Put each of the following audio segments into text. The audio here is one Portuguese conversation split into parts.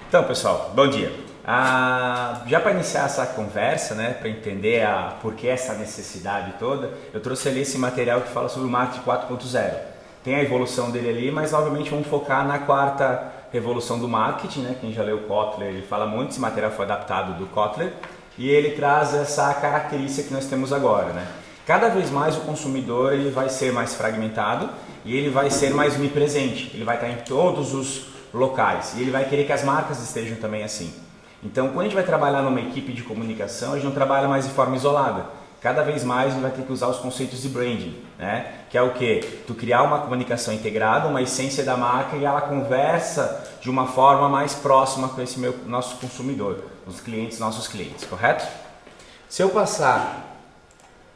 Então, pessoal, bom dia. Já para iniciar essa conversa, né, para entender por que essa necessidade toda, eu trouxe ali esse material que fala sobre o marketing 4.0. Tem a evolução dele ali, mas obviamente vamos focar na quarta revolução do marketing, né? Quem já leu Kotler, ele fala muito, esse material foi adaptado do Kotler e ele traz essa característica que nós temos agora, né? Cada vez mais o consumidor ele vai ser mais fragmentado e ele vai ser mais onipresente, ele vai estar em todos os locais e ele vai querer que as marcas estejam também assim. Então, quando a gente vai trabalhar numa equipe de comunicação, a gente não trabalha mais de forma isolada. Cada vez mais a gente vai ter que usar os conceitos de branding, né? Que é o quê? Tu criar uma comunicação integrada, uma essência da marca e ela conversa de uma forma mais próxima com esse nosso consumidor, os clientes, nossos clientes, correto? Se eu passar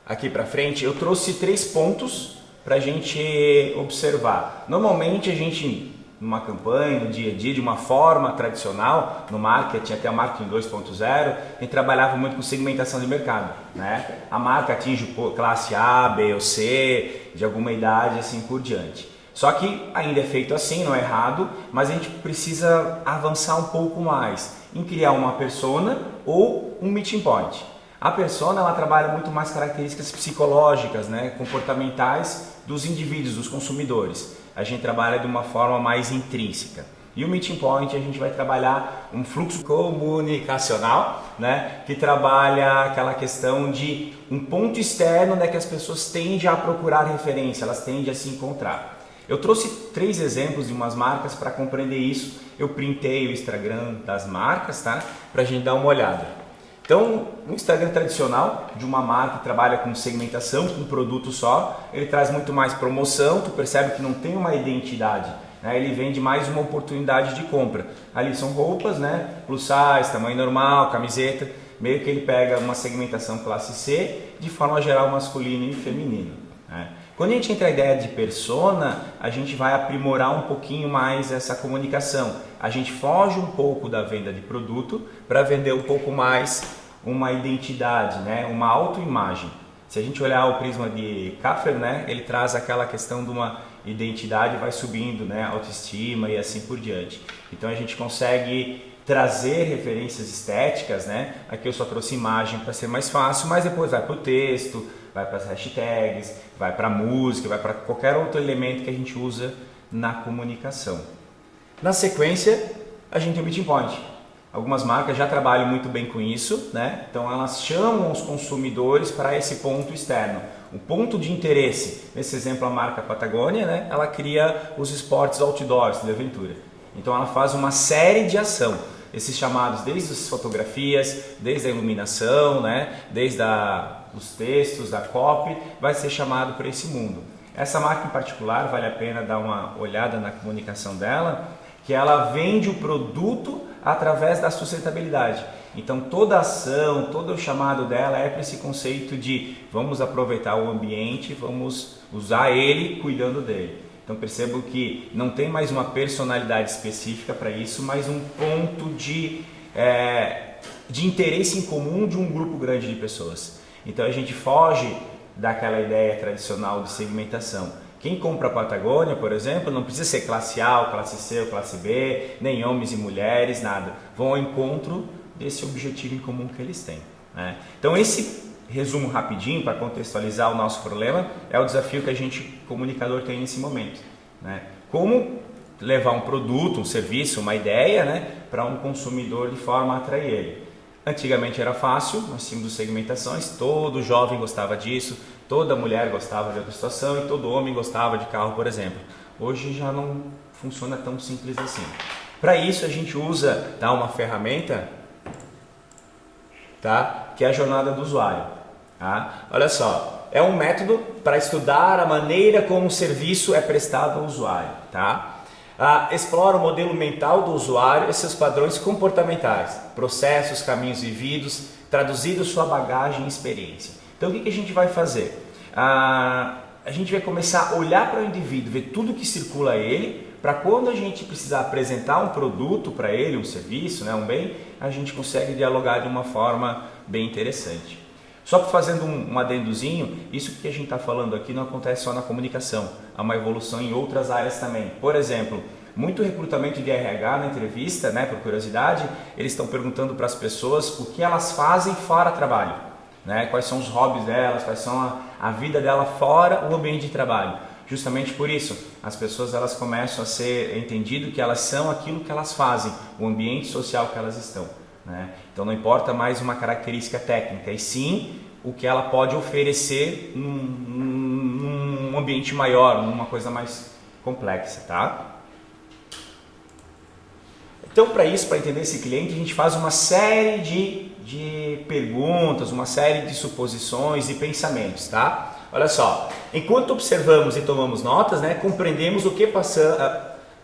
aqui para frente, eu trouxe 3 pontos para a gente observar. Normalmente a gente, numa campanha, no dia a dia, de uma forma tradicional, no marketing, até o marketing 2.0, a gente trabalhava muito com segmentação de mercado, né? A marca atinge classe A, B ou C, de alguma idade, assim por diante. Só que ainda é feito assim, não é errado, mas a gente precisa avançar um pouco mais em criar uma persona ou um meeting point. A persona, ela trabalha muito mais características psicológicas, né, comportamentais dos indivíduos, dos consumidores. A gente trabalha de uma forma mais intrínseca. E o meeting point a gente vai trabalhar um fluxo comunicacional, né, que trabalha aquela questão de um ponto externo, né, que as pessoas tendem a procurar referência, elas tendem a se encontrar. Eu trouxe 3 exemplos de umas marcas para compreender isso. Eu printei o Instagram das marcas, tá, para a gente dar uma olhada. Então, no Instagram tradicional de uma marca que trabalha com segmentação, com um produto só, ele traz muito mais promoção, tu percebe que não tem uma identidade, né? Ele vende mais uma oportunidade de compra. Ali são roupas, né? Plus size, tamanho normal, camiseta, meio que ele pega uma segmentação classe C, de forma geral masculino e feminino, né? Quando a gente entra na ideia de persona, a gente vai aprimorar um pouquinho mais essa comunicação. A gente foge um pouco da venda de produto para vender um pouco mais uma identidade, né? Uma autoimagem. Se a gente olhar o prisma de Kaffer, né? Ele traz aquela questão de uma identidade, vai subindo, né? Autoestima e assim por diante. Então a gente consegue trazer referências estéticas, né? Aqui eu só trouxe imagem para ser mais fácil, mas depois vai para o texto, vai para as hashtags, vai para a música, vai para qualquer outro elemento que a gente usa na comunicação. Na sequência, a gente tem o meeting point. Algumas marcas já trabalham muito bem com isso, né? Então elas chamam os consumidores para esse ponto externo. O ponto de interesse, nesse exemplo a marca Patagônia, né? Ela cria os esportes outdoors de aventura. Então ela faz uma série de ação. Esses chamados desde as fotografias, desde a iluminação, né? Desde os textos, da copy, vai ser chamado para esse mundo. Essa marca em particular, vale a pena dar uma olhada na comunicação dela, que ela vende o produto através da sustentabilidade. Então toda a ação, todo o chamado dela é para esse conceito de vamos aproveitar o ambiente, vamos usar ele cuidando dele. Então percebo que não tem mais uma personalidade específica para isso, mas um ponto de interesse em comum de um grupo grande de pessoas. Então a gente foge daquela ideia tradicional de segmentação. Quem compra a Patagônia, por exemplo, não precisa ser classe A, ou classe C ou classe B, nem homens e mulheres, nada. Vão ao encontro desse objetivo em comum que eles têm, né? Então esse resumo rapidinho para contextualizar o nosso problema é o desafio que a gente, comunicador, tem nesse momento, né? Como levar um produto, um serviço, uma ideia, né, para um consumidor de forma a atrair ele. Antigamente era fácil, nós tínhamos segmentações, todo jovem gostava disso, toda mulher gostava de outra situação e todo homem gostava de carro, por exemplo. Hoje já não funciona tão simples assim. Para isso a gente usa uma ferramenta, tá, que é a jornada do usuário. Tá? Olha só, é um método para estudar a maneira como o serviço é prestado ao usuário. Tá? Explora o modelo mental do usuário e seus padrões comportamentais, processos, caminhos vividos, traduzindo sua bagagem e experiência. Então o que a gente vai fazer? A gente vai começar a olhar para o indivíduo, ver tudo que circula a ele, para quando a gente precisar apresentar um produto para ele, um serviço, né, um bem, a gente consegue dialogar de uma forma bem interessante. Só fazendo um adendozinho, isso que a gente está falando aqui não acontece só na comunicação, há uma evolução em outras áreas também. Por exemplo, Muito recrutamento de RH na entrevista, né, por curiosidade, eles estão perguntando para as pessoas o que elas fazem fora trabalho, né, quais são os hobbies delas, quais são a vida dela fora o ambiente de trabalho. Justamente por isso, as pessoas elas começam a ser entendido que elas são aquilo que elas fazem, o ambiente social que elas estão, né? Então não importa mais uma característica técnica, e sim o que ela pode oferecer num ambiente maior, numa coisa mais complexa, tá? Então, para isso, para entender esse cliente, a gente faz uma série de perguntas, uma série de suposições e pensamentos, tá? Olha só, enquanto observamos e tomamos notas, né, compreendemos o que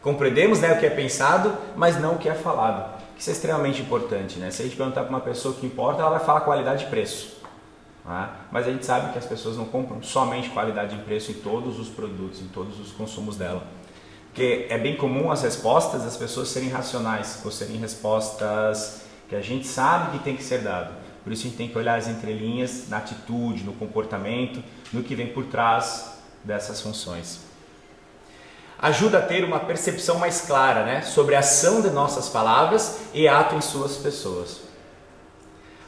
compreendemos, né, o que é pensado, mas não o que é falado. Isso é extremamente importante, né? Se a gente perguntar para uma pessoa o que importa, ela vai falar qualidade e preço. Tá? Mas a gente sabe que as pessoas não compram somente qualidade e preço em todos os produtos, em todos os consumos dela. Porque é bem comum as respostas das pessoas serem racionais, ou serem respostas que a gente sabe que tem que ser dado. Por isso a gente tem que olhar as entrelinhas na atitude, no comportamento, no que vem por trás dessas funções. Ajuda a ter uma percepção mais clara, né, sobre a ação de nossas palavras e ato em suas pessoas.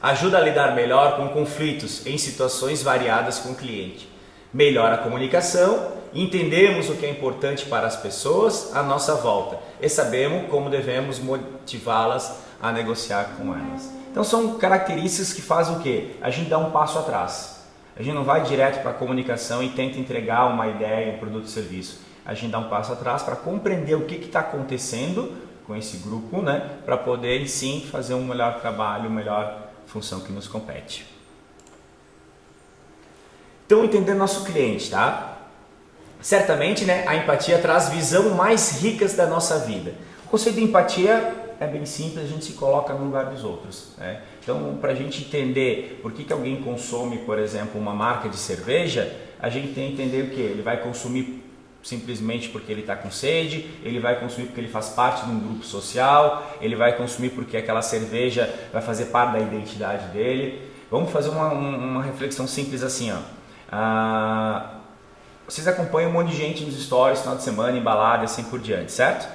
Ajuda a lidar melhor com conflitos em situações variadas com o cliente. Melhora a comunicação, entendemos o que é importante para as pessoas à nossa volta e sabemos como devemos motivá-las a negociar com elas. Então são características que fazem o quê? A gente dá um passo atrás. A gente não vai direto para a comunicação e tenta entregar uma ideia, um produto ou serviço. A gente dá um passo atrás para compreender o que está acontecendo com esse grupo, né? Para poder sim fazer um melhor trabalho, uma melhor função que nos compete. Então, entendendo nosso cliente, tá? Certamente, né, a empatia traz visão mais ricas da nossa vida. O conceito de empatia é bem simples, a gente se coloca no lugar dos outros, né? Então, para a gente entender por que alguém consome, por exemplo, uma marca de cerveja, a gente tem que entender o que? Ele vai consumir simplesmente porque ele está com sede, ele vai consumir porque ele faz parte de um grupo social, ele vai consumir porque aquela cerveja vai fazer parte da identidade dele. Vamos fazer uma reflexão simples assim, ó. Vocês acompanham um monte de gente nos stories, final de semana, em balada e assim por diante, certo?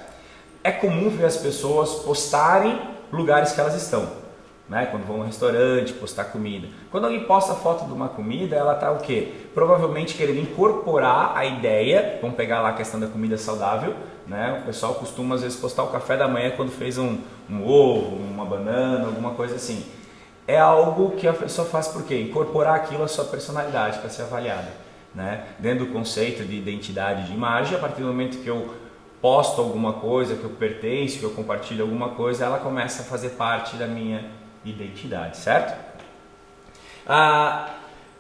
É comum ver as pessoas postarem lugares que elas estão, né? Quando vão no restaurante, postar comida. Quando alguém posta foto de uma comida, ela está o quê? Provavelmente querendo incorporar a ideia, vamos pegar lá a questão da comida saudável, né? O pessoal costuma às vezes postar o café da manhã quando fez um ovo, uma banana, alguma coisa assim. É algo que a pessoa faz por quê? Incorporar aquilo à sua personalidade para ser avaliada, né? Dentro do conceito de identidade de imagem, a partir do momento que eu posto alguma coisa, que eu pertenço, que eu compartilho alguma coisa, ela começa a fazer parte da minha identidade, certo?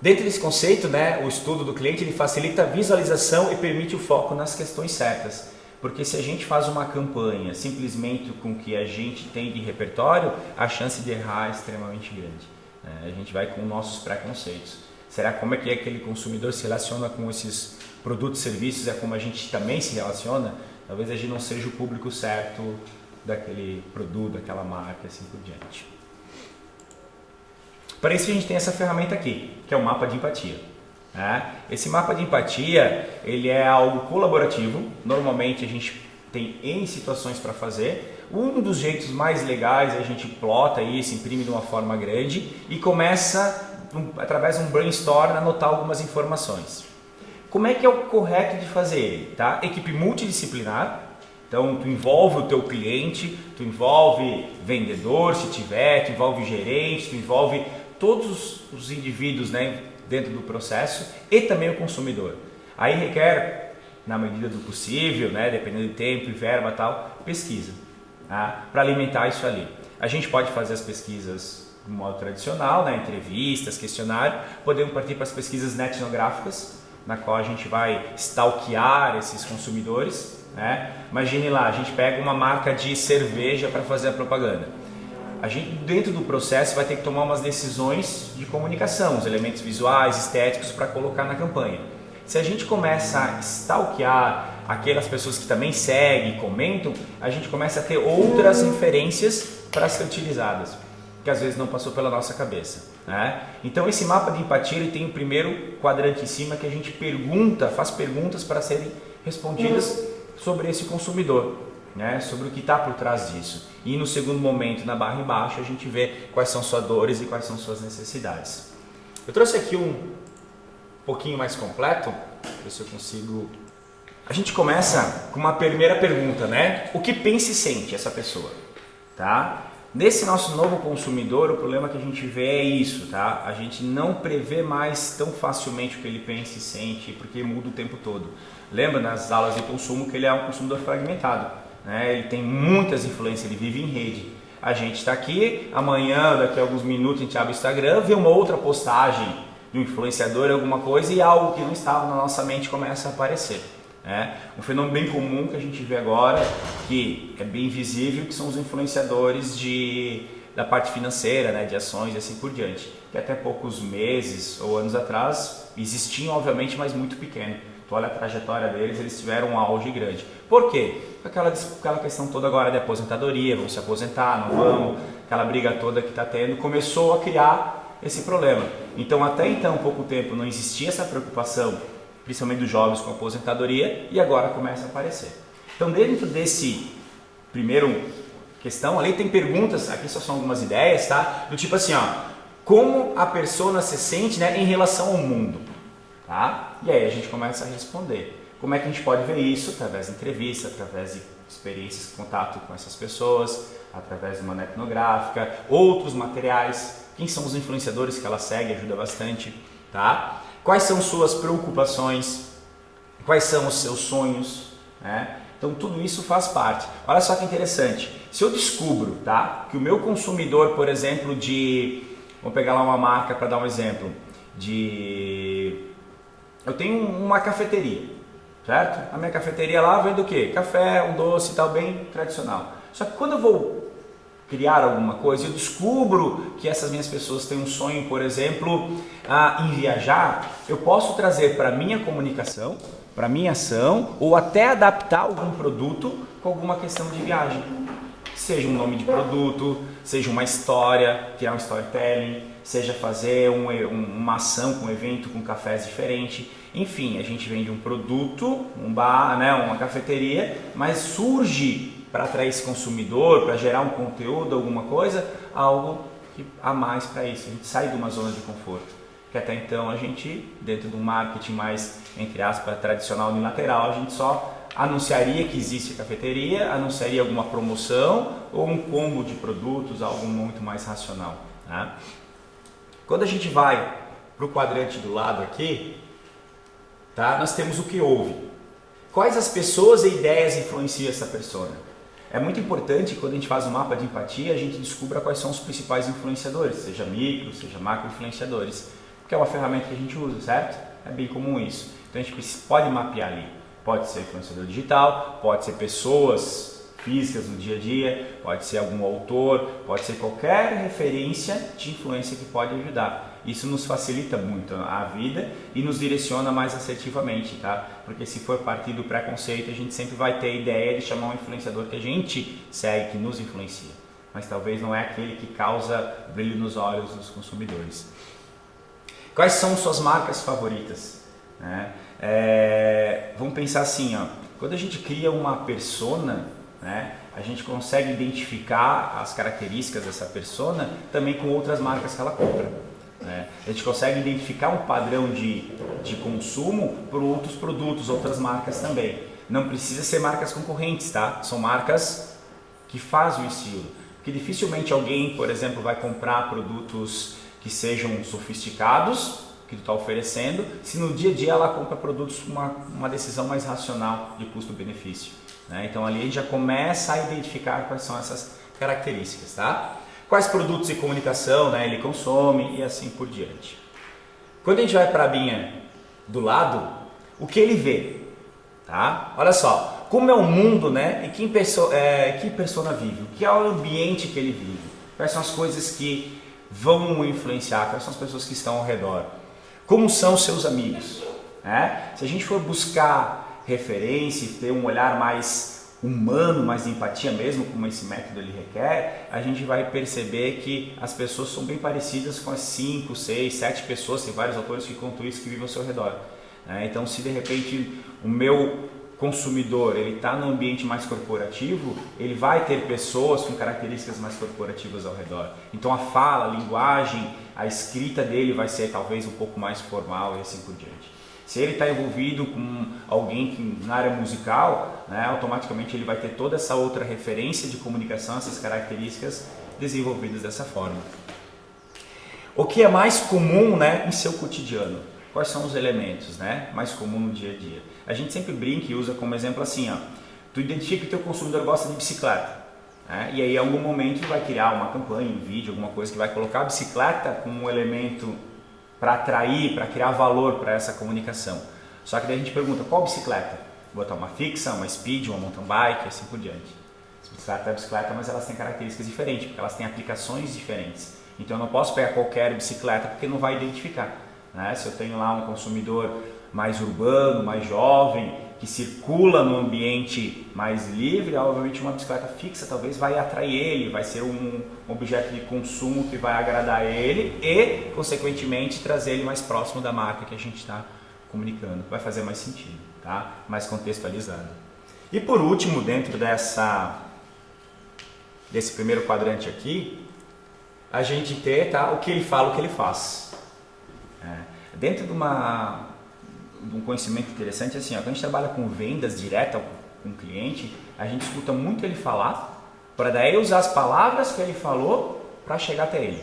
Dentro desse conceito, né, o estudo do cliente ele facilita a visualização e permite o foco nas questões certas. Porque se a gente faz uma campanha simplesmente com o que a gente tem de repertório, a chance de errar é extremamente grande. A gente vai com nossos preconceitos. Será como é que aquele consumidor se relaciona com esses produtos e serviços? É como a gente também se relaciona? Talvez a gente não seja o público certo daquele produto, daquela marca, assim por diante. Para isso a gente tem essa ferramenta aqui, que é o mapa de empatia. Esse mapa de empatia ele é algo colaborativo, normalmente a gente tem N situações para fazer. Um dos jeitos mais legais é a gente plota isso, imprime de uma forma grande e começa, através de um brainstorm, a anotar algumas informações. Como é que é o correto de fazer ele? Tá? Equipe multidisciplinar, então tu envolve o teu cliente, tu envolve vendedor se tiver, tu envolve gerente, tu envolve todos os indivíduos, né, dentro do processo e também o consumidor. Aí requer, na medida do possível, né, dependendo do tempo e verba e tal, pesquisa, tá? Para alimentar isso ali. A gente pode fazer as pesquisas de modo tradicional, né, entrevistas, questionário, podemos partir para as pesquisas etnográficas, na qual a gente vai stalkear esses consumidores, né? Imagine lá, a gente pega uma marca de cerveja para fazer a propaganda. A gente, dentro do processo, vai ter que tomar umas decisões de comunicação, os elementos visuais, estéticos para colocar na campanha. Se a gente começa a stalkear aquelas pessoas que também seguem, comentam, a gente começa a ter outras referências para ser utilizadas, que às vezes não passou pela nossa cabeça, né? Então esse mapa de empatia ele tem o primeiro quadrante em cima que a gente faz perguntas para serem respondidas sobre esse consumidor. né, sobre o que está por trás disso. E no segundo momento, na barra embaixo, a gente vê quais são suas dores e quais são suas necessidades. Eu trouxe aqui um pouquinho mais completo, ver se eu consigo. A gente começa com uma primeira pergunta, né? O que pensa e sente essa pessoa, tá? Nesse nosso novo consumidor, o problema que a gente vê é isso, tá? A gente não prevê mais tão facilmente o que ele pensa e sente, porque muda o tempo todo. Lembra nas aulas de consumo que ele é um consumidor fragmentado, né? Ele tem muitas influências, ele vive em rede. A gente está aqui, amanhã, daqui a alguns minutos, a gente abre o Instagram, vê uma outra postagem de um influenciador, alguma coisa, e algo que não estava na nossa mente começa a aparecer. Um fenômeno bem comum que a gente vê agora, que é bem visível, que são os influenciadores da parte financeira, né, de ações e assim por diante, que até poucos meses ou anos atrás existiam, obviamente, mas muito pequeno. Tu olha a trajetória deles, eles tiveram um auge grande. Por quê? Aquela questão toda agora de aposentadoria, vamos se aposentar, não vamos, aquela briga toda que está tendo, começou a criar esse problema. Então, até então, pouco tempo, não existia essa preocupação, principalmente dos jovens com aposentadoria, e agora começa a aparecer. Então, dentro desse primeiro questão, ali tem perguntas, aqui só são algumas ideias, tá? Do tipo assim, ó, como a pessoa se sente, né, em relação ao mundo, tá? E aí a gente começa a responder. Como é que a gente pode ver isso? Através de entrevista, através de experiências, contato com essas pessoas, através de uma neta etnográfica, outros materiais. Quem são os influenciadores que ela segue, ajuda bastante, tá? Quais são suas preocupações? Quais são os seus sonhos? Né? Então tudo isso faz parte. Olha só que interessante. Se eu descubro, tá, que o meu consumidor, por exemplo, vamos pegar lá uma marca para dar um exemplo, eu tenho uma cafeteria, certo? A minha cafeteria lá vende o quê? Café, um doce e tal, bem tradicional. Só que quando eu vou criar alguma coisa, eu descubro que essas minhas pessoas têm um sonho, por exemplo, em viajar, eu posso trazer para a minha comunicação, para a minha ação, ou até adaptar algum produto com alguma questão de viagem. Seja um nome de produto, seja uma história, criar um storytelling, seja fazer uma ação com um evento com cafés diferente. Enfim, a gente vende um produto, um bar, né, uma cafeteria, mas surge para atrair esse consumidor, para gerar um conteúdo, alguma coisa, algo a mais para isso. A gente sai de uma zona de conforto, que até então a gente, dentro de um marketing mais, entre aspas, tradicional unilateral, a gente só anunciaria que existe cafeteria, anunciaria alguma promoção ou um combo de produtos, algo muito mais racional, tá? Quando a gente vai para o quadrante do lado aqui, tá, nós temos o que houve. Quais as pessoas e ideias influenciam essa persona? É muito importante, quando a gente faz um mapa de empatia, a gente descubra quais são os principais influenciadores, seja micro, seja macro influenciadores, porque é uma ferramenta que a gente usa, certo? É bem comum isso. Então a gente pode mapear ali. Pode ser influenciador digital, pode ser pessoas físicas no dia a dia, pode ser algum autor, pode ser qualquer referência de influência que pode ajudar. Isso nos facilita muito a vida e nos direciona mais assertivamente, tá? Porque se for partir do preconceito, a gente sempre vai ter a ideia de chamar um influenciador que a gente segue, que nos influencia. Mas talvez não é aquele que causa brilho nos olhos dos consumidores. Quais são suas marcas favoritas? Né? Vamos pensar assim, ó, quando a gente cria uma persona, né, a gente consegue identificar as características dessa persona também com outras marcas que ela compra. Né? A gente consegue identificar um padrão de consumo por outros produtos, outras marcas também. Não precisa ser marcas concorrentes, tá? São marcas que fazem o estilo. Porque dificilmente alguém, por exemplo, vai comprar produtos que sejam sofisticados, que tu está oferecendo, se no dia a dia ela compra produtos com uma decisão mais racional de custo-benefício. Né? Então ali a gente já começa a identificar quais são essas características, tá? Quais produtos e comunicação, né, ele consome e assim por diante. Quando a gente vai para a linha do lado, o que ele vê? Tá? Olha só, como é o mundo, né, e que persona vive, o que é o ambiente que ele vive, quais são as coisas que vão influenciar, quais são as pessoas que estão ao redor, como são os seus amigos. Né? Se a gente for buscar referência e ter um olhar mais humano, mais de empatia mesmo, como esse método ele requer, a gente vai perceber que as pessoas são bem parecidas com as 5, 6, 7 pessoas, tem vários autores que contam isso, que vivem ao seu redor. Então se de repente o meu consumidor ele está num ambiente mais corporativo, ele vai ter pessoas com características mais corporativas ao redor. Então a fala, a linguagem, a escrita dele vai ser talvez um pouco mais formal e assim por diante. Se ele está envolvido com alguém que, na área musical, né, automaticamente ele vai ter toda essa outra referência de comunicação, essas características desenvolvidas dessa forma. O que é mais comum, né, em seu cotidiano? Quais são os elementos, né, mais comum no dia a dia? A gente sempre brinca e usa como exemplo assim, ó, tu identifica que o teu consumidor gosta de bicicleta, né, e aí em algum momento tu vai criar uma campanha, um vídeo, alguma coisa que vai colocar a bicicleta como um elemento para atrair, para criar valor para essa comunicação. Só que daí a gente pergunta, qual bicicleta? Vou botar uma fixa, uma speed, uma mountain bike, assim por diante. Bicicleta é bicicleta, mas elas têm características diferentes, porque elas têm aplicações diferentes. Então eu não posso pegar qualquer bicicleta porque não vai identificar, né? Se eu tenho lá um consumidor mais urbano, mais jovem, que circula no ambiente mais livre, obviamente uma bicicleta fixa talvez vai atrair ele, vai ser um objeto de consumo que vai agradar ele e, consequentemente, trazer ele mais próximo da marca que a gente está comunicando. Vai fazer mais sentido, tá? Mais contextualizado. E por último, dentro desse primeiro quadrante aqui, a gente tem, tá, o que ele fala, o que ele faz. Dentro de um conhecimento interessante, assim, ó, quando a gente trabalha com vendas direta com o cliente, a gente escuta muito ele falar, para daí usar as palavras que ele falou para chegar até ele,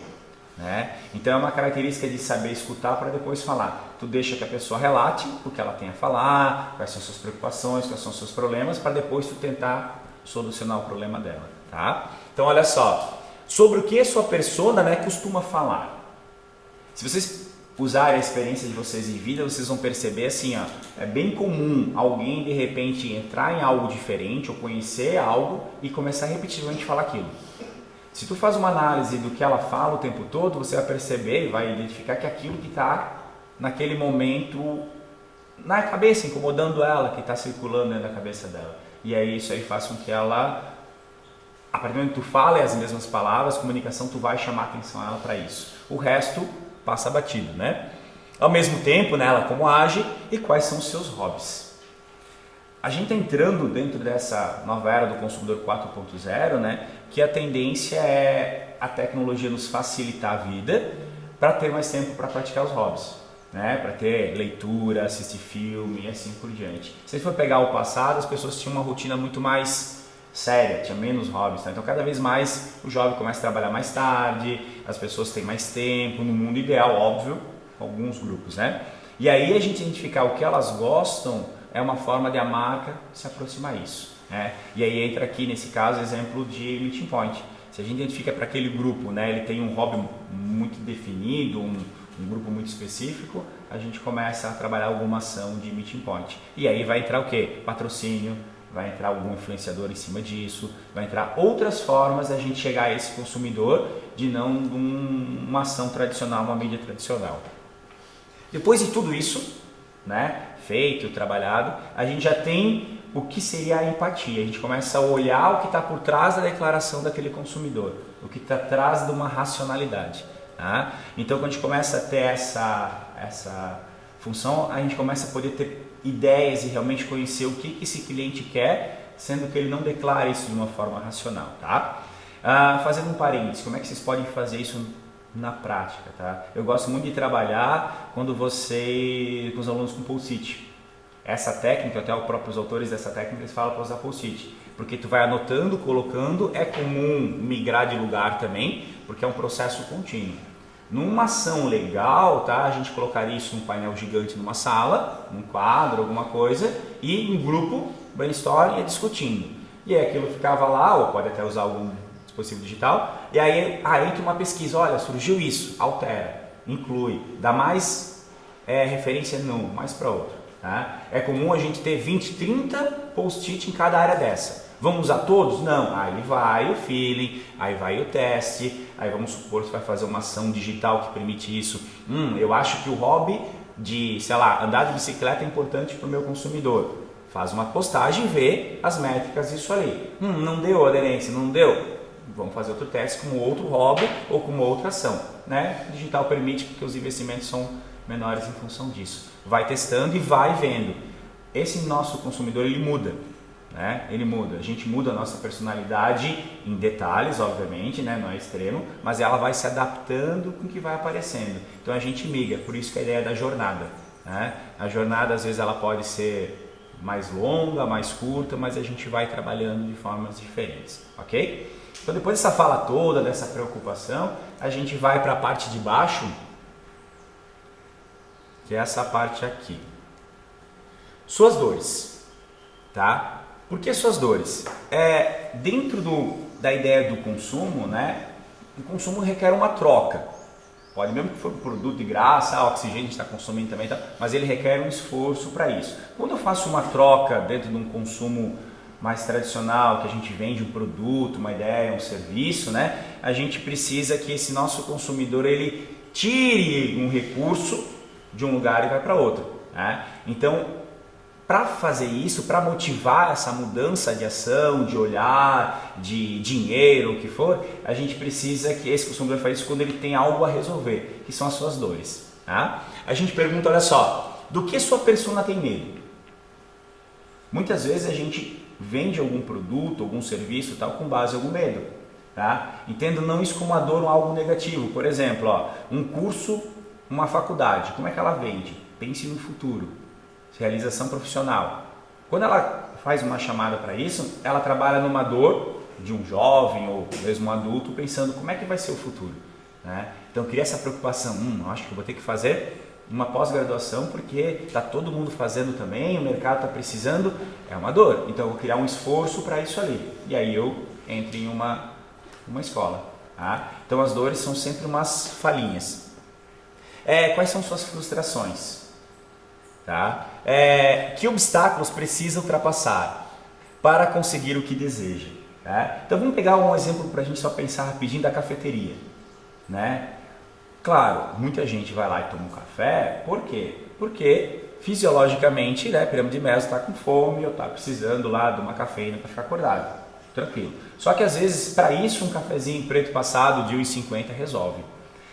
né? Então é uma característica de saber escutar para depois falar. Tu deixa que a pessoa relate o que ela tem a falar, quais são suas preocupações, quais são seus problemas, para depois tu tentar solucionar o problema dela, tá? Então olha só, sobre o que a sua persona, né, costuma falar. Se vocês usarem a experiência de vocês em vida, vocês vão perceber assim, ó, é bem comum alguém de repente entrar em algo diferente ou conhecer algo e começar repetitivamente a falar aquilo. Se tu faz uma análise do que ela fala o tempo todo, você vai perceber e vai identificar que aquilo que está naquele momento na cabeça, incomodando ela, que está circulando dentro da cabeça dela. E aí isso aí faz com que ela, a partir do momento que tu fala as mesmas palavras, comunicação, tu vai chamar a atenção a ela para isso. O resto passa batido, né? Ao mesmo tempo, né, ela como age e quais são os seus hobbies. A gente está entrando dentro dessa nova era do consumidor 4.0, né, que a tendência é a tecnologia nos facilitar a vida para ter mais tempo para praticar os hobbies, né, para ter leitura, assistir filme e assim por diante. Se a gente for pegar o passado, as pessoas tinham uma rotina muito mais séria, tinha menos hobbies, tá? Então cada vez mais o jovem começa a trabalhar mais tarde, as pessoas têm mais tempo, no mundo ideal, óbvio, alguns grupos, né? E aí a gente identificar o que elas gostam é uma forma de a marca se aproximar disso, né? E aí entra aqui nesse caso exemplo de meeting point. Se a gente identifica para aquele grupo, né, ele tem um hobby muito definido, um grupo muito específico, a gente começa a trabalhar alguma ação de meeting point. E aí vai entrar o quê? Patrocínio, vai entrar algum influenciador em cima disso, vai entrar outras formas da gente chegar a esse consumidor de não uma ação tradicional, uma mídia tradicional. Depois de tudo isso, né, feito, trabalhado, a gente já tem o que seria a empatia. A gente começa a olhar o que está por trás da declaração daquele consumidor, o que está atrás de uma racionalidade. Tá? Então, quando a gente começa a ter essa função, a gente começa a poder ter ideias e realmente conhecer o que esse cliente quer, sendo que ele não declara isso de uma forma racional, tá? Fazendo um parênteses, como é que vocês podem fazer isso na prática, tá? Eu gosto muito de trabalhar com os alunos com post-it. Essa técnica, até os próprios autores dessa técnica, eles falam para usar post-it, porque tu vai anotando, colocando, é comum migrar de lugar também, porque é um processo contínuo. Numa ação legal, tá? A gente colocaria isso num painel gigante numa sala, num quadro, alguma coisa, e um grupo brainstorming discutindo. E aí aquilo ficava lá, ou pode até usar algum dispositivo digital, e aí entra uma pesquisa, olha, surgiu isso, altera, inclui, dá mais referência num, mais para outro. Tá? É comum a gente ter 20, 30 post-it em cada área dessa. Vamos usar todos? Não. Aí vai o feeling, aí vai o teste, aí vamos supor que você vai fazer uma ação digital que permite isso. Eu acho que o hobby de, sei lá, andar de bicicleta é importante para o meu consumidor. Faz uma postagem e vê as métricas disso ali. Não deu aderência, não deu? Vamos fazer outro teste com outro hobby ou com outra ação. Né? O digital permite porque os investimentos são menores em função disso. Vai testando e vai vendo. esse nosso consumidor ele muda. Né? Ele muda, a gente muda a nossa personalidade em detalhes, obviamente, né? Não é extremo, mas ela vai se adaptando com o que vai aparecendo. Então a gente migra, por isso que a ideia da jornada. Né? A jornada às vezes ela pode ser mais longa, mais curta, mas a gente vai trabalhando de formas diferentes, ok? Então depois dessa fala toda, dessa preocupação, a gente vai para a parte de baixo, que é essa parte aqui. Suas dores, tá? Por que suas dores? Dentro da ideia do consumo, né? O consumo requer uma troca. Pode mesmo que for um produto de graça, oxigênio a gente está consumindo também, tá? Mas ele requer um esforço para isso. Quando eu faço uma troca dentro de um consumo mais tradicional, que a gente vende um produto, uma ideia, um serviço, né? A gente precisa que esse nosso consumidor ele tire um recurso de um lugar e vai para outro. Né? Então, para fazer isso, para motivar essa mudança de ação, de olhar, de dinheiro, o que for, a gente precisa que esse consumidor faça isso quando ele tem algo a resolver, que são as suas dores. Tá? A gente pergunta, olha só, do que sua persona tem medo? Muitas vezes a gente vende algum produto, algum serviço tal, com base em algum medo. Tá? Entenda não isso como uma dor ou algo negativo. Por exemplo, ó, um curso, uma faculdade, como é que ela vende? Pense no futuro. Realização profissional. Quando ela faz uma chamada para isso, ela trabalha numa dor de um jovem ou mesmo um adulto, pensando como é que vai ser o futuro. Né? Então cria essa preocupação, acho que eu vou ter que fazer uma pós-graduação porque está todo mundo fazendo também, o mercado está precisando, é uma dor. Então eu vou criar um esforço para isso ali. E aí eu entro em uma escola. Tá? Então as dores são sempre umas falhinhas. Quais são suas frustrações? Tá? Que obstáculos precisa ultrapassar para conseguir o que deseja? Tá? Então vamos pegar um exemplo para a gente só pensar rapidinho da cafeteria. Né? Claro, muita gente vai lá e toma um café, por quê? Porque fisiologicamente, né, pirâmide de Maslow está com fome ou está precisando lá de uma cafeína para ficar acordado. Tranquilo. Só que às vezes para isso um cafezinho preto passado de 1,50 resolve.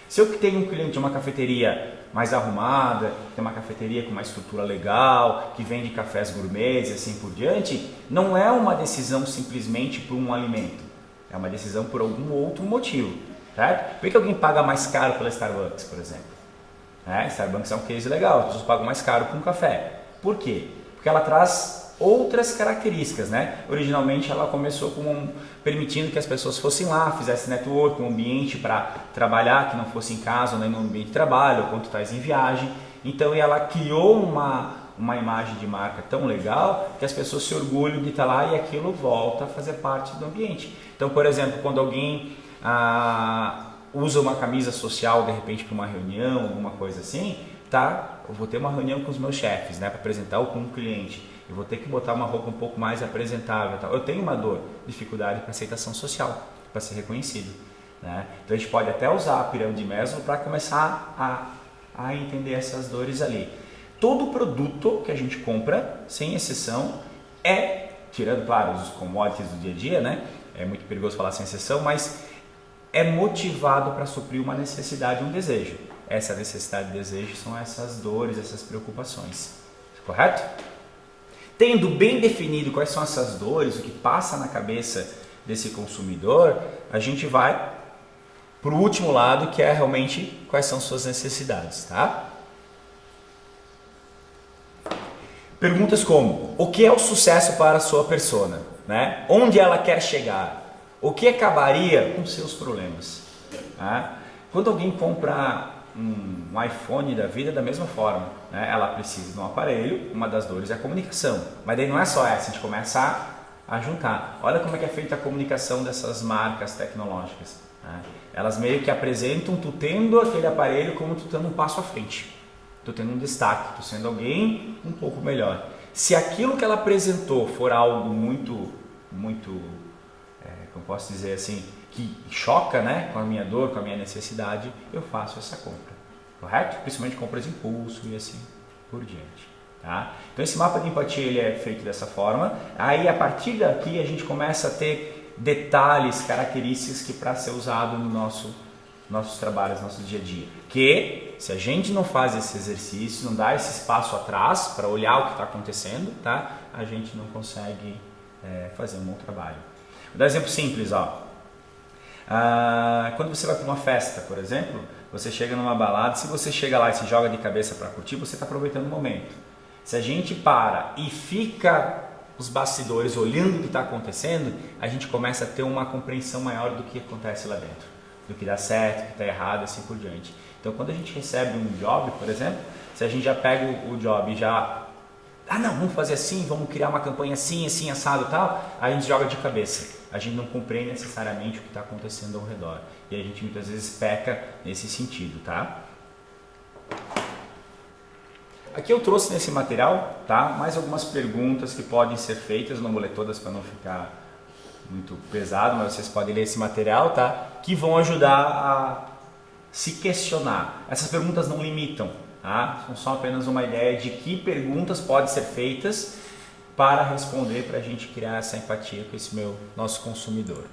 Se eu tenho um cliente de uma cafeteria mais arrumada, tem uma cafeteria com uma estrutura legal, que vende cafés gourmets e assim por diante, não é uma decisão simplesmente por um alimento, é uma decisão por algum outro motivo, certo? Por que alguém paga mais caro pela Starbucks, por exemplo? Starbucks é um case legal, as pessoas pagam mais caro por um café. Por quê? Porque ela traz outras características, né? Originalmente ela começou permitindo que as pessoas fossem lá, fizessem network, um ambiente para trabalhar, que não fosse em casa ou nem no ambiente de trabalho, ou quando tu estás em viagem. Então ela criou uma imagem de marca tão legal que as pessoas se orgulham de estar lá e aquilo volta a fazer parte do ambiente. Então, por exemplo, quando alguém usa uma camisa social de repente para uma reunião, alguma coisa assim, tá? Eu vou ter uma reunião com os meus chefes, né, para apresentar ou com um cliente. Eu vou ter que botar uma roupa um pouco mais apresentável. Tal. Eu tenho uma dor, dificuldade para aceitação social, para ser reconhecido. Né? Então a gente pode até usar a pirâmide de Maslow para começar a entender essas dores ali. Todo produto que a gente compra, sem exceção, tirando, claro, os commodities do dia a dia, né? É muito perigoso falar sem exceção, mas é motivado para suprir uma necessidade, um desejo. Essa necessidade e desejo são essas dores, essas preocupações. Correto? Tendo bem definido quais são essas dores, o que passa na cabeça desse consumidor, a gente vai para o último lado, que é realmente quais são suas necessidades, tá? Perguntas como: o que é o sucesso para a sua persona? Né? Onde ela quer chegar? O que acabaria com seus problemas? Tá? Quando alguém compra um iPhone da vida, da mesma forma, né? Ela precisa de um aparelho, uma das dores é a comunicação, mas daí não é só essa, a gente começa a juntar. Olha como é que é feita a comunicação dessas marcas tecnológicas, né? Elas meio que apresentam tu tendo aquele aparelho como tu tendo um passo à frente, tu tendo um destaque, tu sendo alguém um pouco melhor. Se aquilo que ela apresentou for algo muito, como posso dizer assim, que choca, né, com a minha dor, com a minha necessidade, eu faço essa compra, correto? Principalmente compras de impulso e assim por diante. Tá? Então esse mapa de empatia ele é feito dessa forma. Aí a partir daqui a gente começa a ter detalhes, características que para ser usado no nosso nossos trabalhos, nosso dia a dia. Que se a gente não faz esse exercício, não dá esse espaço atrás para olhar o que está acontecendo, tá? A gente não consegue fazer um bom trabalho. Vou dar um exemplo simples, ó. Quando você vai para uma festa, por exemplo, você chega numa balada, se você chega lá e se joga de cabeça para curtir, você está aproveitando o momento. Se a gente para e fica os bastidores olhando o que está acontecendo, a gente começa a ter uma compreensão maior do que acontece lá dentro, do que dá certo, do que está errado e assim por diante. Então quando a gente recebe um job, por exemplo, se a gente já pega o job e já não, vamos fazer assim, vamos criar uma campanha assim, assim, assado e tal, a gente joga de cabeça. A gente não compreende necessariamente o que está acontecendo ao redor. E a gente muitas vezes peca nesse sentido, tá? Aqui eu trouxe nesse material, tá? Mais algumas perguntas que podem ser feitas, não vou ler todas para não ficar muito pesado, mas vocês podem ler esse material, tá? Que vão ajudar a se questionar. Essas perguntas não limitam, tá? São só apenas uma ideia de que perguntas podem ser feitas para responder, para a gente criar essa empatia com esse nosso consumidor.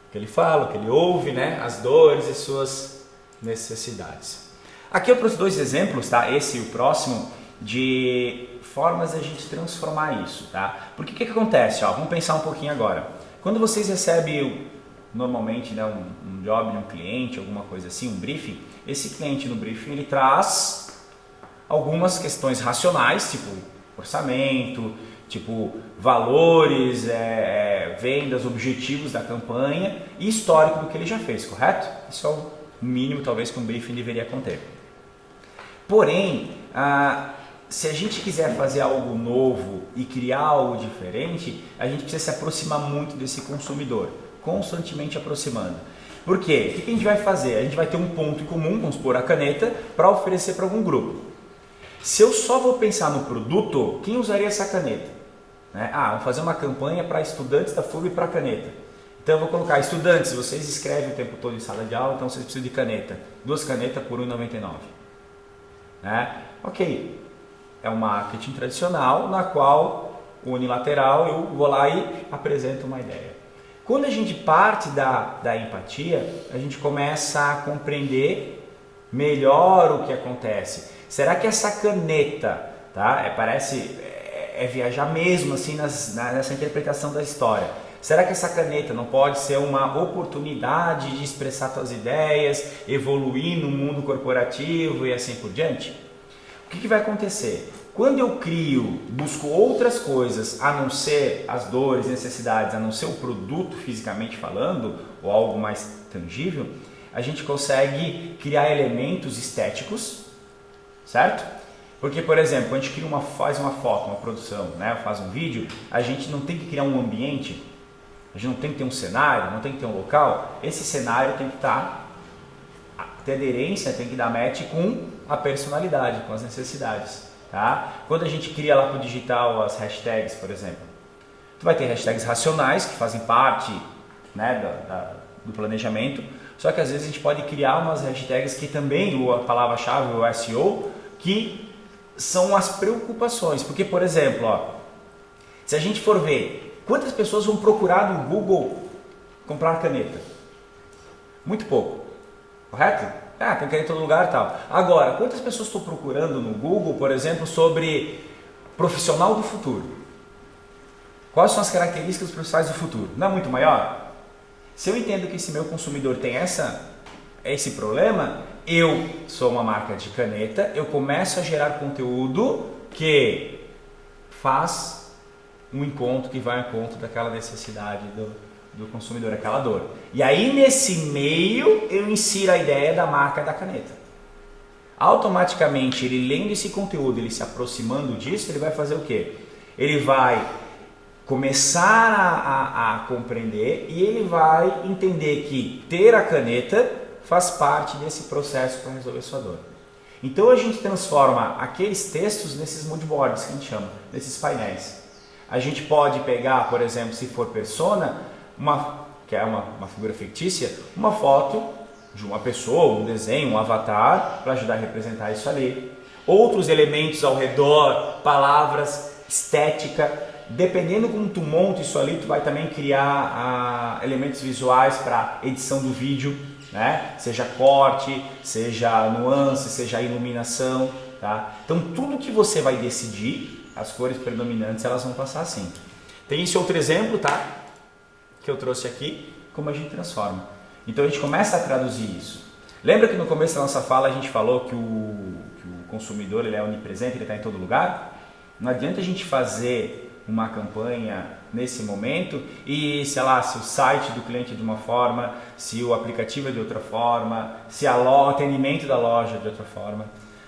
O que ele fala, o que ele ouve, né? As dores e suas necessidades. Aqui eu trouxe dois exemplos, tá? Esse e o próximo, de formas de a gente transformar isso, tá? Porque o que acontece? Ó, vamos pensar um pouquinho agora. Quando vocês recebem normalmente, né, um job de um cliente, alguma coisa assim, um briefing, esse cliente no briefing ele traz algumas questões racionais, tipo orçamento, tipo valores, vendas, objetivos da campanha e histórico do que ele já fez, correto? Isso é o mínimo talvez que um briefing deveria conter. Porém, se a gente quiser fazer algo novo e criar algo diferente, a gente precisa se aproximar muito desse consumidor, constantemente aproximando. Por quê? O que a gente vai fazer? A gente vai ter um ponto em comum, vamos supor a caneta, para oferecer para algum grupo. Se eu só vou pensar no produto, quem usaria essa caneta? Vamos fazer uma campanha para estudantes da FURB e para caneta. Então eu vou colocar, estudantes, vocês escrevem o tempo todo em sala de aula, então vocês precisam de caneta. 2 canetas por R$ 1,99. Ok, é um marketing tradicional na qual, unilateral, eu vou lá e apresento uma ideia. Quando a gente parte da empatia, a gente começa a compreender melhor o que acontece. Será que essa caneta, tá? Parece viajar mesmo assim nessa interpretação da história. Será que essa caneta não pode ser uma oportunidade de expressar suas ideias, evoluir no mundo corporativo e assim por diante? O que vai acontecer? Quando eu busco outras coisas a não ser as dores, necessidades, a não ser o produto fisicamente falando, ou algo mais tangível, a gente consegue criar elementos estéticos, certo? Porque, por exemplo, quando a gente faz uma foto, uma produção, né, faz um vídeo, a gente não tem que criar um ambiente, a gente não tem que ter um cenário, não tem que ter um local. Esse cenário tem que ter aderência, tem que dar match com a personalidade, com as necessidades. Tá? Quando a gente cria lá para o digital as hashtags, por exemplo, tu vai ter hashtags racionais que fazem parte, né, do planejamento, só que às vezes a gente pode criar umas hashtags que também, a palavra-chave, o SEO, que são as preocupações. Porque, por exemplo, se a gente for ver quantas pessoas vão procurar no Google comprar caneta? Muito pouco, correto? Tem caneta em todo lugar e tal. Agora, quantas pessoas estão procurando no Google, por exemplo, sobre profissional do futuro? Quais são as características dos profissionais do futuro? Não é muito maior? Se eu entendo que esse meu consumidor tem esse problema, eu sou uma marca de caneta, eu começo a gerar conteúdo que faz um encontro, que vai ao encontro daquela necessidade do consumidor, aquela dor. E aí nesse meio eu insiro a ideia da marca da caneta. Automaticamente ele lendo esse conteúdo, ele se aproximando disso, ele vai fazer o quê? Ele vai começar a compreender e ele vai entender que ter a caneta faz parte desse processo para resolver sua dor. Então a gente transforma aqueles textos nesses moodboards que a gente chama, nesses painéis. A gente pode pegar, por exemplo, se for persona, que é uma figura fictícia, uma foto de uma pessoa, um desenho, um avatar, para ajudar a representar isso ali. Outros elementos ao redor, palavras, estética, dependendo como tu monta isso ali, tu vai também criar elementos visuais para edição do vídeo, né? Seja corte, seja nuance, seja iluminação, tá? Então tudo que você vai decidir, as cores predominantes, elas vão passar assim. Tem esse outro exemplo, tá? Que eu trouxe aqui, como a gente transforma. Então a gente começa a traduzir isso. Lembra que no começo da nossa fala a gente falou que o consumidor ele é onipresente, ele está em todo lugar? Não adianta a gente fazer uma campanha nesse momento e, sei lá, se o site do cliente é de uma forma, se o aplicativo é de outra forma, se o atendimento da loja é de outra forma.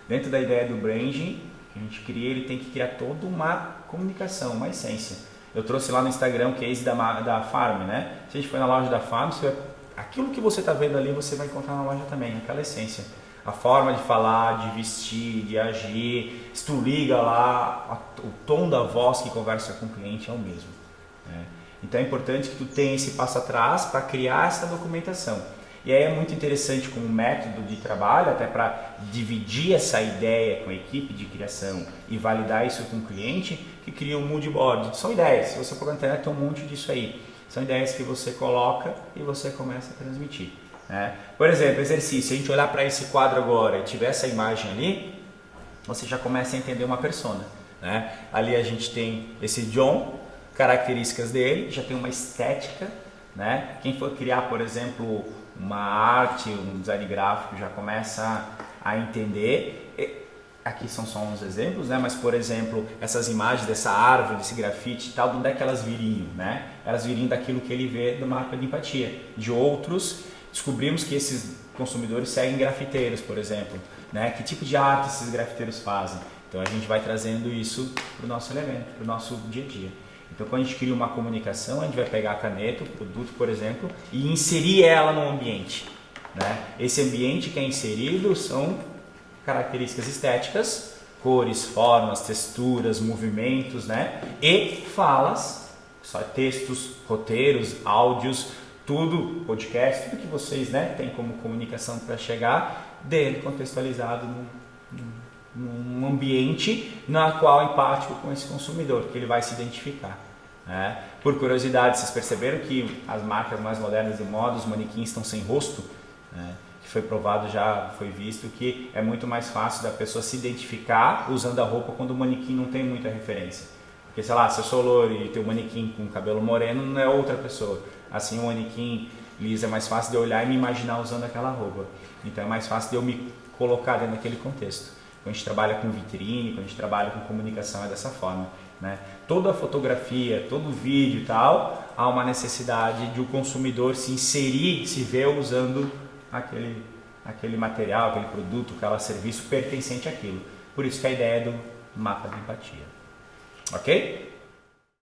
Dentro da ideia do branding, que a gente cria, ele tem que criar toda uma comunicação, uma essência. Eu trouxe lá no Instagram o case da Farm, né? Se a gente for na loja da Farm, aquilo que você está vendo ali, você vai encontrar na loja também, aquela essência. A forma de falar, de vestir, de agir, se tu liga lá, o tom da voz que conversa com o cliente é o mesmo. Né? Então é importante que tu tenha esse passo atrás para criar essa documentação. E aí é muito interessante como método de trabalho, até para dividir essa ideia com a equipe de criação e validar isso com o cliente, que cria um mood board. São ideias, se você for na internet tem um monte disso aí. São ideias que você coloca e você começa a transmitir. Né? Por exemplo, exercício, se a gente olhar para esse quadro agora e tiver essa imagem ali, você já começa a entender uma persona. Né? Ali a gente tem esse John, características dele, já tem uma estética. Né? Quem for criar, por exemplo, uma arte, um design gráfico já começa a entender. Aqui são só uns exemplos, né? Mas por exemplo, essas imagens dessa árvore, desse grafite e tal, de onde é que elas viriam? Né? Elas viriam daquilo que ele vê do mapa de empatia. De outros, descobrimos que esses consumidores seguem grafiteiros, por exemplo. Né? Que tipo de arte esses grafiteiros fazem? Então a gente vai trazendo isso para o nosso elemento, para o nosso dia a dia. Então quando a gente cria uma comunicação, a gente vai pegar a caneta, o produto, por exemplo, e inserir ela no ambiente. Né? Esse ambiente que é inserido são características estéticas, cores, formas, texturas, movimentos, né? E falas, só textos, roteiros, áudios, tudo, podcast, tudo que vocês, né, têm como comunicação para chegar dele contextualizado num ambiente na qual é empático com esse consumidor, que ele vai se identificar. Né? Por curiosidade, vocês perceberam que as marcas mais modernas de moda, os manequins estão sem rosto? Né? Que foi provado, já foi visto que é muito mais fácil da pessoa se identificar usando a roupa quando o manequim não tem muita referência. Porque, sei lá, se eu sou loiro e tenho um manequim com cabelo moreno, não é outra pessoa. Assim, um manequim liso é mais fácil de eu olhar e me imaginar usando aquela roupa. Então é mais fácil de eu me colocar dentro daquele contexto. Quando a gente trabalha com vitrine, quando a gente trabalha com comunicação, é dessa forma. Né? Toda a fotografia, todo o vídeo e tal, há uma necessidade de o consumidor se inserir, se ver usando aquele material, aquele produto, aquele serviço pertencente àquilo. Por isso que a ideia é do mapa de empatia. Ok?